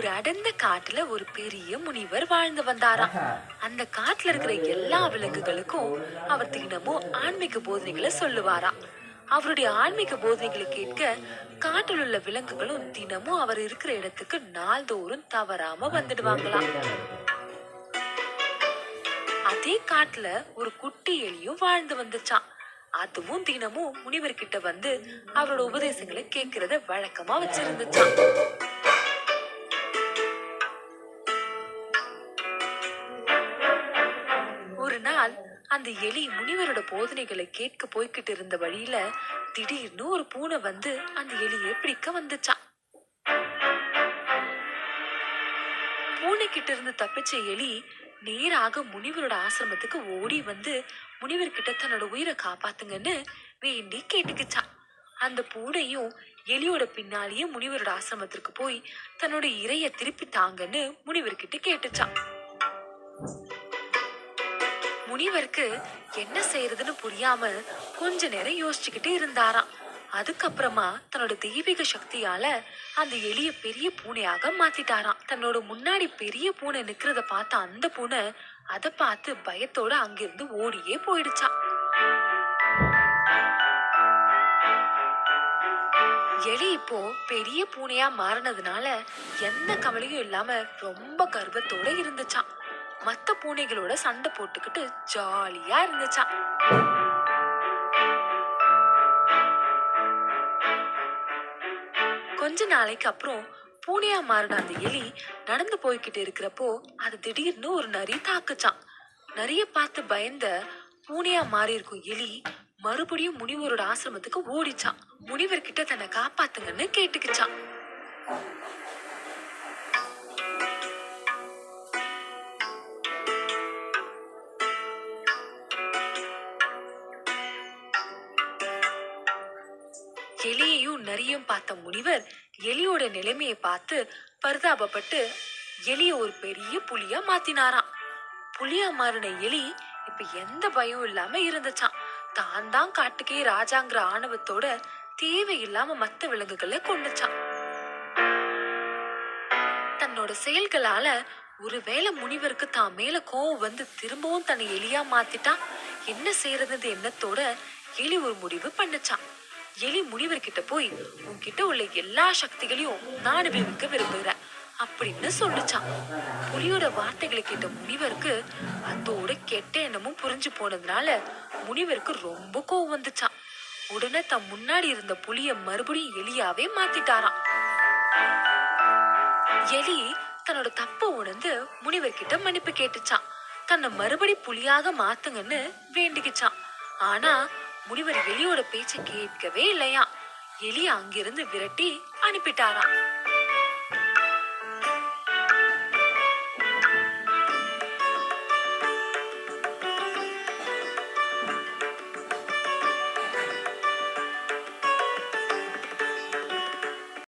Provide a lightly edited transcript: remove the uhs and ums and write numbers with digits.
ஒரு அடர்ந்த காட்டுல ஒரு பெரிய முனிவர் வாழ்ந்து வந்தாராம். அந்த காட்டுல இருக்கிற எல்லா விலங்குகளுக்கும் அவர் தினமும் ஆன்மீக போதனைகளை சொல்லுவாராம். அவருடைய ஆன்மீக போதனைகளை கேட்க காட்டில் உள்ள விலங்குகளும் தினமும் அவர் இருக்கிற இடத்துக்கு நாள்தோறும் தவறாம வந்துடுவாங்களாம். அதே காட்டுல ஒரு குட்டி எலியும் வாழ்ந்து வந்துச்சான். அதுவும் தினமும் முனிவர்கிட்ட வந்து அவரோட உபதேசங்களை கேட்கறத வழக்கமா வச்சிருந்துச்சான். ஒரு நாள் அந்த எலி முனிவரோட போதனைகளை கேட்க போய்கிட்டு இருந்த வழியில திடீர்னு ஒரு பூனை வந்து அந்த எலியை பிடிக்க வந்துச்சான். பூனை கிட்ட இருந்து தப்பிச்ச எலி நேராக முனிவரோட ஆசிரமத்துக்கு ஓடி வந்து முனிவர்கிட்ட தன்னோட உயிரை காப்பாத்துங்கன்னு வேண்டி கேட்டுக்குச்சான். அந்த பூனையும் எலியோட பின்னாலேயே முனிவரோட ஆசிரமத்திற்கு போய் தன்னோட இரைய திருப்பி தாங்கன்னு முனிவர்கிட்ட கேட்டுச்சான். முனிவருக்கு என்ன செய்யறதுன்னு புரியாம கொஞ்ச நேரம் யோசிச்சுக்கிட்டு இருந்தாராம். அதுக்கப்புறமா தன்னோட தெய்வீக சக்தியால அந்த எலிய பெரிய பூனையாக மாத்திட்டாராம். தன்னோட முன்னாடி பெரிய பூனை நிக்கிறத பார்த்த அந்த பூனை அதை பார்த்து பயத்தோட அங்கிருந்து ஓடியே போயிடுச்சான். எலி இப்போ பெரிய பூனையா மாறினதுனால எந்த கவலையும் இல்லாம ரொம்ப கர்வத்தோட இருந்துச்சான். மத்த பூனைகளோட சண்டை போட்டுக்கிட்டு ஜாலியா இருந்துச்சான். கொஞ்ச நாளைக்கு அப்புறம் பூனையா மாறின அந்த எலி நடந்து போய்கிட்டு இருக்கிறப்போ அது திடீர்னு ஒரு நரி தாக்குச்சான். நரிய பார்த்து பயந்த பூனையா மாறி இருக்கும் எலி மறுபடியும் முனிவரோட ஆசிரமத்துக்கு ஓடிச்சான். முனிவர்கிட்ட தன்னை காப்பாத்துங்கன்னு கேட்டுக்குச்சான். எலியையும் நரியும் பார்த்த முனிவர் எலியோட நிலைமையை பார்த்து பரிதாபப்பட்டு எலிய ஒரு பெரிய புலியா மாத்தினாராம். புலியா மாறின எலி இப்ப எந்த பயம் இல்லாம இருந்துச்சான். தான் காட்டுக்கே ராஜாங்கிற ஆணவத்தோட தேவையில்லாம மத்த விலங்குகளை கொண்டுச்சான். தன்னோட செயல்களால ஒருவேளை முனிவருக்கு தான் மேல கோவம் வந்து திரும்பவும் தன்னை எலியா மாத்திட்டா என்ன செய்யறது எண்ணத்தோட எலி ஒரு முடிவு பண்ணுச்சான். எலி முனிவர்கிட்ட போய் உன்கிட்ட உள்ள எல்லா சக்திகளையும் நான் அனுபவிக்க விரும்புகிறேன் அப்படின்னு சொல்லுச்சான். புலியோட வார்த்தைகளை கேட்ட முனிவருக்கு அதோட கெட்ட எண்ணமும் புரிஞ்சு போனதுனால முனிவருக்கு ரொம்ப கோவம் வந்துச்சான். உடனே தன் முன்னாடி இருந்த புலிய மறுபடியும் எலியாவே மாத்திட்டாராம். எலி தன்னோட தப்ப உணர்ந்து முனிவர்கிட்ட மன்னிப்பு கேட்டுச்சான். தன்னை மறுபடி புலியாக மாத்துங்கன்னு வேண்டிக்கிச்சான். ஆனா முனிவர் எலியோட பேச்சை கேட்கவே இல்லையா. எலி அங்கிருந்து விரட்டி அனுப்பிட்டாராம்.